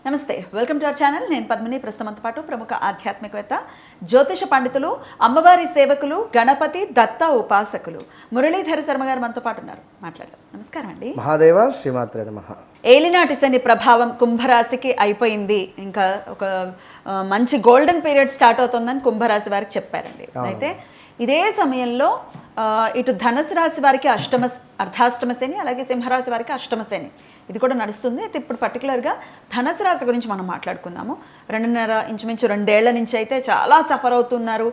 నమస్తే, welcome to our channel. నేను పద్మిని. ప్రస్తుతంతో పాటు ప్రముఖ ఆధ్యాత్మికవేత్త, జ్యోతిష పండితులు, అమ్మవారి సేవకులు, గణపతి దత్త ఉపాసకులు మురళీధర శర్మ గారు మనతో పాటు ఉన్నారు. మాట్లాడదాం. నమస్కారం అండి. మహాదేవ శ్రీమాత్రే నమః. ఏలినాటి శని ప్రభావం కుంభరాశికి అయిపోయింది, ఇంకా ఒక మంచి గోల్డెన్ పీరియడ్ స్టార్ట్ అవుతుందని కుంభరాశి వారికి చెప్పారండి. అయితే ఇదే సమయంలో ఇటు ధనుసు రాశి వారికి అర్ధాష్టమ శని, అలాగే సింహరాశి వారికి అష్టమ శని ఇది కూడా నడుస్తుంది. అయితే ఇప్పుడు పర్టికులర్గా ధనుసు రాశి గురించి మనం మాట్లాడుకుందాము. ఇంచుమించు 2 ఏళ్ల నుంచి అయితే చాలా సఫర్ అవుతున్నారు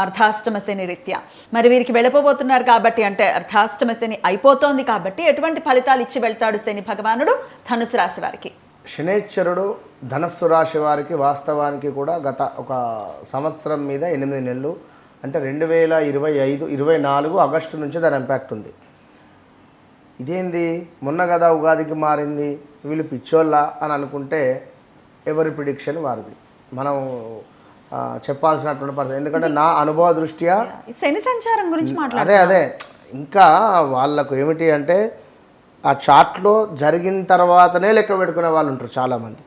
అర్ధాష్టమ శని రీత్యా. మరి వీరికి వెళ్ళిపోబోతున్నారు కాబట్టి, అంటే అర్ధాష్టమ శని అయిపోతోంది కాబట్టి ఎటువంటి ఫలితాలు ఇచ్చి వెళ్తాడు శని భగవానుడు ధనుసు రాశి వారికి? శనేశ్వరుడు ధనస్సు రాశి వారికి వాస్తవానికి కూడా గత ఒక సంవత్సరం మీద 8 నెలలు, అంటే 2025-24 ఆగస్టు నుంచి దాని ఇంపాక్ట్ ఉంది. ఇదేంది మొన్న కదా ఉగాదికి మారింది, వీళ్ళు పిచ్చోళ్ళ అని అనుకుంటే ఎవరి ప్రిడిక్షన్ వారిది. మనం చెప్పాల్సినటువంటి పరిస్థితి. ఎందుకంటే నా అనుభవ దృష్ట్యా శని సంచారం గురించి అదే ఇంకా వాళ్ళకు ఏమిటి అంటే ఆ చార్ట్లో జరిగిన తర్వాతనే లెక్క పెట్టుకునే వాళ్ళు ఉంటారు చాలామంది.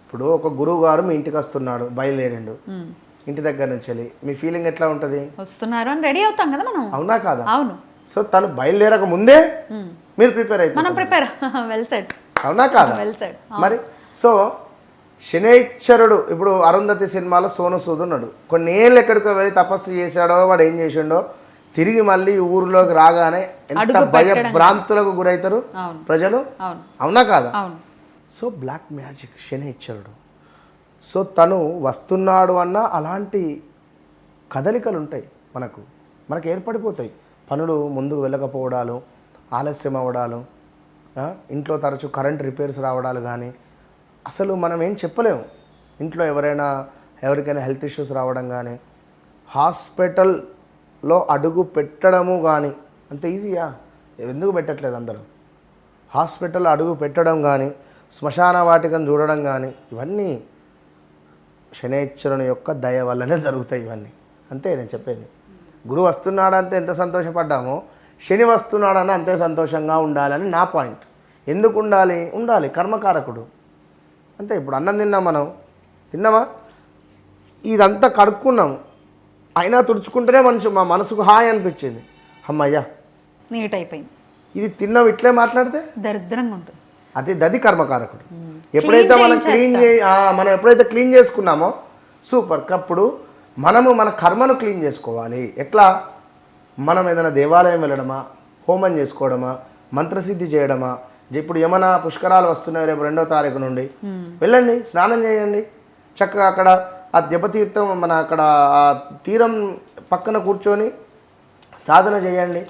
ఇప్పుడు ఒక గురువు గారు మీ ఇంటికి వస్తున్నాడు, బయలుదేరిండు ఇంటి దగ్గర నుంచి వెళ్ళి, మీ ఫీలింగ్ ఎట్లా ఉంటుంది? వస్తున్నారు అని రెడీ అవుతాం కదా మనం, అవునా కాదా? అవును. సో తను బయలుదేరక ముందే మీరు ప్రిపేర్ అయిపోయి, అవునా కాదా? మరి సో శనైశ్వరుడు ఇప్పుడు అరుంధతి సినిమాలో సోను సూద్ ఉన్నాడు, కొన్ని ఏళ్ళు ఎక్కడికో వెళ్ళి తపస్సు చేశాడో, వాడు ఏం చేసిండో, తిరిగి మళ్ళీ ఊరిలోకి రాగానే ఎంత భయభ్రాంతులకు గురవుతారు ప్రజలు, అవునా కాదా? సో బ్లాక్ మ్యాజిక్ శనైశ్వరుడు. సో తను వస్తున్నాడు అన్న అలాంటి కదలికలు ఉంటాయి, మనకు ఏర్పడిపోతాయి. పనులు ముందుకు వెళ్ళకపోవడాలు, ఆలస్యం అవ్వడాలు, ఇంట్లో తరచూ కరెంట్ రిపేర్స్ రావడాలు, కానీ అసలు మనం ఏం చెప్పలేము. ఇంట్లో ఎవరికైనా హెల్త్ ఇష్యూస్ రావడం కానీ, హాస్పిటల్లో అడుగు పెట్టడము కానీ అంత ఈజీయా? ఎందుకు పెట్టట్లేదు అందరూ? హాస్పిటల్ అడుగు పెట్టడం కానీ, శ్మశాన వాటికను చూడడం కానీ, ఇవన్నీ శనైశ్వరుని యొక్క దయ వల్లనే జరుగుతాయి ఇవన్నీ. అంతే నేను చెప్పేది. గురువు వస్తున్నాడంటే ఎంత సంతోషపడ్డామో, శని వస్తున్నాడని అంతే సంతోషంగా ఉండాలని నా పాయింట్. ఎందుకు ఉండాలి కర్మకారకుడు. అంతే. ఇప్పుడు అన్నం తిన్నామా, ఇదంతా కడుక్కున్నాము, అయినా తుడుచుకుంటేనే మా మనసుకు హాయ్ అనిపించింది, అమ్మయ్యా నీట్ అయిపోయింది. ఇది తిన్నాం ఇట్లే మాట్లాడితే దరిద్రంగా ఉంటుంది. అది కర్మకారకుడు. ఎప్పుడైతే మనం ఎప్పుడైతే క్లీన్ చేసుకున్నామో సూపర్. అప్పుడు మనము మన కర్మను క్లీన్ చేసుకోవాలి. ఎట్లా? మనం ఏదైనా దేవాలయం వెళ్ళడమా, హోమం చేసుకోవడమా, మంత్రసిద్ధి చేయడమా. ఇప్పుడు ఏమైనా పుష్కరాలు వస్తున్నాయి రేపు 2వ తారీఖు నుండి, వెళ్ళండి, స్నానం చేయండి, చక్కగా అక్కడ ఆ దెబ్బతీర్థం అక్కడ ఆ తీరం పక్కన కూర్చొని సాధన చేయండి.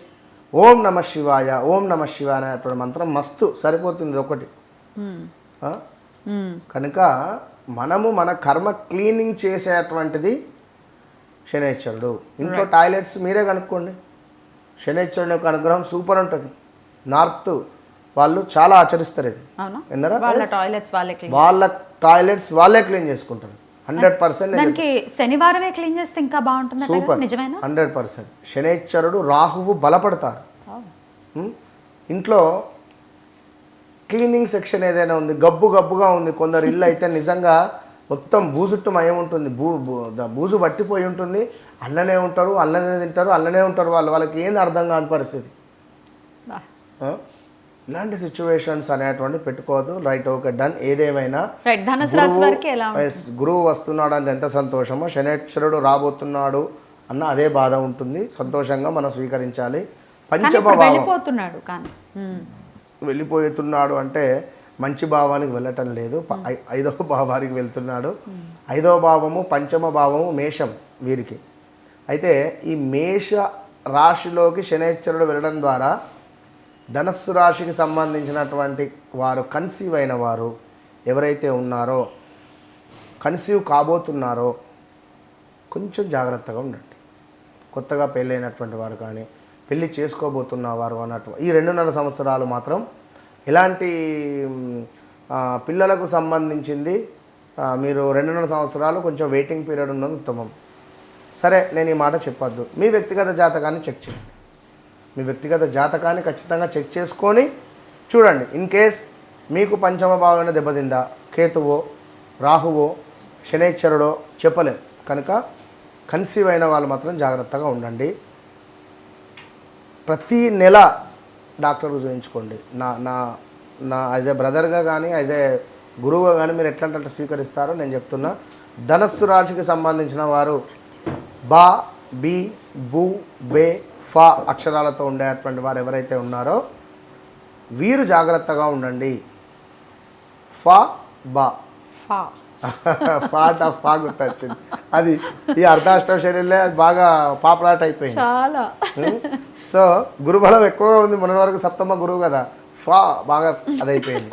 ఓం నమ శివాయ, ఓం నమ శివాయ అనేటువంటి మంత్రం మస్తు సరిపోతుంది ఒకటి. కనుక మనము మన కర్మ క్లీనింగ్ చేసేటువంటిది శనైశ్వరుడు. ఇంట్లో టాయిలెట్స్ మీరే కనుక్కోండి, శనైశ్వరుని యొక్క అనుగ్రహం సూపర్ ఉంటుంది. నార్త్ వాళ్ళు చాలా ఆచరిస్తారు ఇది. వాళ్ళ టాయిలెట్స్ వాళ్ళే క్లీన్ చేసుకుంటారు 100%. శనివారమే క్లీన్ చేస్తే ఇంకా బాగుంటుంది. సూపర్, 100%. శనైశ్వరుడు రాహువు బలపడతారు. ఇంట్లో క్లీనింగ్ సెక్షన్ ఏదైనా ఉంది, గబ్బుగా ఉంది, కొందరు ఇల్లు అయితే నిజంగా మొత్తం బూజుట్టుమయం ఉంటుంది, బూజు పట్టిపోయి ఉంటుంది, అల్లనే ఉంటారు, అల్లనే తింటారు, అల్లనే ఉంటారు, వాళ్ళకి ఏంది అర్థం కాని పరిస్థితి. ఇలాంటి సిచ్యువేషన్స్ అనేటువంటి పెట్టుకోవద్దు. Right, okay, done. ఏదేమైనా గురువు వస్తున్నాడు అంటే ఎంత సంతోషమో, శనైశ్వరుడు రాబోతున్నాడు అన్న అదే బాధ ఉంటుంది. సంతోషంగా మనం స్వీకరించాలి. పంచమభావం వెళ్ళిపోతున్నాడు అంటే మంచి భావానికి వెళ్ళటం లేదు, 5వ భావానికి వెళ్తున్నాడు. 5వ భావము పంచమ భావము మేషం వీరికి. అయితే ఈ మేష రాశిలోకి శనైశ్వరుడు వెళ్ళడం ద్వారా ధనస్సు రాశికి సంబంధించినటువంటి వారు, కన్సీవ్ అయిన వారు ఎవరైతే ఉన్నారో, కన్సీవ్ కాబోతున్నారో కొంచెం జాగ్రత్తగా ఉండండి. కొత్తగా పెళ్ళైనటువంటి వారు కానీ, పెళ్ళి చేసుకోబోతున్న వారు అన్నట్టు ఈ 2.5 సంవత్సరాలు మాత్రం ఇలాంటి పిల్లలకు సంబంధించింది మీరు 2.5 సంవత్సరాలు కొంచెం వెయిటింగ్ పీరియడ్ ఉన్నది ఉత్తమం. సరే, నేను ఈ మాట చెప్పొద్దు. మీ వ్యక్తిగత జాతకాన్ని చెక్ చేయండి. మీ వ్యక్తిగత జాతకాన్ని ఖచ్చితంగా చెక్ చేసుకొని చూడండి. ఇన్ కేస్ మీకు పంచమ భావమైన దెబ్బతిందా, కేతువో రాహువో శనైశ్వరుడో చెప్పలేం. కనుక కన్సీవ్ అయిన వాళ్ళు మాత్రం జాగ్రత్తగా ఉండండి. ప్రతి నెల డాక్టర్కు చూపించుకోండి. నా నా నా యాజ్ ఏ బ్రదర్గా కానీ యాజ్ ఏ గురువుగా కానీ మీరు ఎట్లాంటి స్వీకరిస్తారో నేను చెప్తున్నా. ధనస్సు రాశికి సంబంధించిన వారు బా, బి, బు, బే, ఫా అక్షరాలతో ఉండేటువంటి వారు ఎవరైతే ఉన్నారో వీరు జాగ్రత్తగా ఉండండి. ఫా, బా, ఫా ఫాట్ ఆఫ్ ఫా గుర్తొచ్చింది. అది ఈ అర్ధాష్టమ శైలిలో అది బాగా పాపులాట్ అయిపోయింది చాలా. సో గురుబలం ఎక్కువగా ఉంది. మొన్నటి వరకు సప్తమ గురువు కదా, ఫా బాగా అదైపోయింది.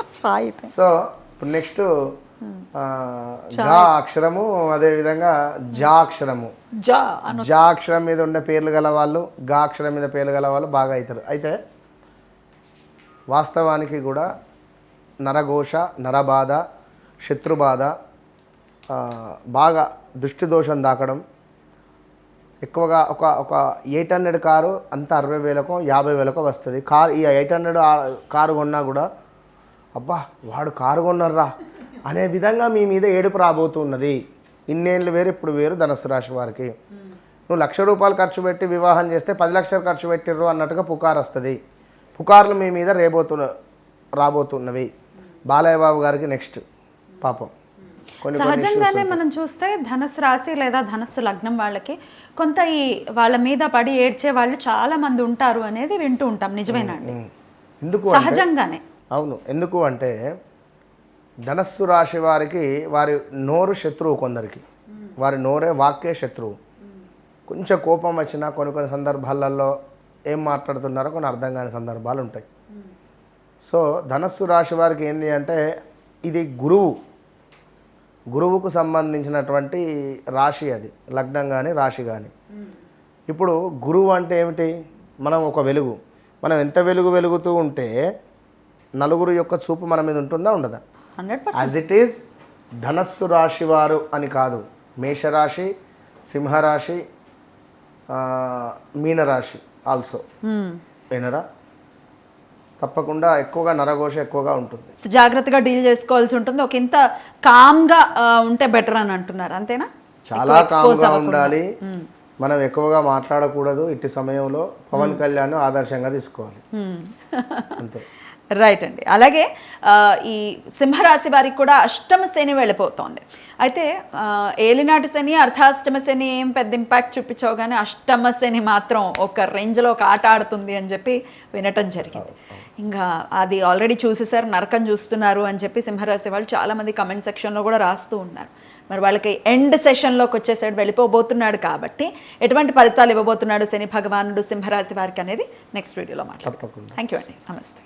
సో ఇప్పుడు నెక్స్ట్ గా అక్షరము, అదేవిధంగా జా అక్షరము. జా అక్షరం మీద ఉండే పేర్లు గల వాళ్ళు, గా అక్షరం మీద పేర్లు గల వాళ్ళు బాగా అవుతారు. అయితే వాస్తవానికి కూడా నరఘోష, నరబాధ, శత్రుబాధ, బాగా దృష్టి దోషం దాకడం ఎక్కువగా ఒక 800 కారు అంత 60,000కో 50,000కో వస్తుంది. ఈ 800 కారు కొన్నా కూడా అబ్బా వాడు కారు కొన్నారా అనే విధంగా మీ మీద ఏడుపు రాబోతున్నది. ఇన్నేళ్ళు వేరు ఇప్పుడు వేరు ధనుస్సు రాశి వారికి. నువ్వు ₹1,00,000 ఖర్చు పెట్టి వివాహం చేస్తే 10 లక్షలు ఖర్చు పెట్టిర్రు అన్నట్టుగా పుకారు వస్తుంది. పుకార్లు మీ మీద రాబోతున్నవి. బాలయ్య బాబు గారికి నెక్స్ట్ పాపం సహజంగానే మనం చూస్తే ధనుసు రాశి లేదా ధనుసు లగ్నం వాళ్ళకి కొంత ఈ వాళ్ళ మీద పడి ఏడ్చే వాళ్ళు చాలా మంది ఉంటారు అనేది వింటూ ఉంటాం. నిజమేనండి? ఎందుకు సహజంగానే. అవును. ఎందుకు అంటే ధనస్సు రాశి వారికి వారి నోరు శత్రువు, కొందరికి వారి నోరే వాక్యే శత్రువు. కొంచెం కోపం వచ్చినా కొన్ని సందర్భాలలో ఏం మాట్లాడుతున్నారో కొన్ని అర్థం కాని సందర్భాలు ఉంటాయి. సో ధనస్సు రాశి వారికి ఏంటి అంటే ఇది గురువుకు సంబంధించినటువంటి రాశి, అది లగ్నం కానీ రాశి కానీ. ఇప్పుడు గురువు అంటే ఏమిటి? మనం ఒక వెలుగు. మనం ఎంత వెలుగుతూ ఉంటే నలుగురు యొక్క చూపు మన మీద ఉంటుందా ఉండదా? 100%. యాజ్ ఇట్ ఈజ్ ధనస్సు రాశి వారు అని కాదు, మేషరాశి, సింహరాశి, మీనరాశి ఆల్సో ఏనరా తప్పకుండా ఎక్కువగా నరఘోష ఎక్కువగా ఉంటుంది. జాగ్రత్తగా డీల్ చేసుకోవాల్సి ఉంటుంది. ఒక ఇంత కామ్గా ఉంటే బెటర్ అని అంటున్నారు, అంతేనా? చాలా కామ్గా ఉండాలి. మనం ఎక్కువగా మాట్లాడకూడదు. ఇట్టి సమయంలో పవన్ కళ్యాణ్ ఆదర్శంగా తీసుకోవాలి అంతే. రైట్ అండి. అలాగే ఈ సింహరాశి వారికి కూడా అష్టమ శని వెళ్ళిపోతుంది. అయితే ఏలినాటి శని, అర్ధాష్టమ శని ఏం పెద్ద ఇంపాక్ట్ చూపించావు, కానీ అష్టమ శని మాత్రం ఒక రేంజ్లో ఒక ఆట ఆడుతుంది అని చెప్పి వినటం జరిగింది. ఇంకా అది ఆల్రెడీ చూసేసారు, నరకం చూస్తున్నారు అని చెప్పి సింహరాశి వాళ్ళు చాలామంది కమెంట్ సెక్షన్లో కూడా రాస్తూ ఉన్నారు. మరి వాళ్ళకి ఎండ్ సెషన్లోకి వచ్చేసాడు, వెళ్ళిపోబోతున్నాడు. కాబట్టి ఎటువంటి ఫలితాలు ఇవ్వబోతున్నాడు శని భగవానుడు సింహరాశి వారికి అనేది నెక్స్ట్ వీడియోలో మాట్లాడుకుందాం. థ్యాంక్ యూ అండి. నమస్తే.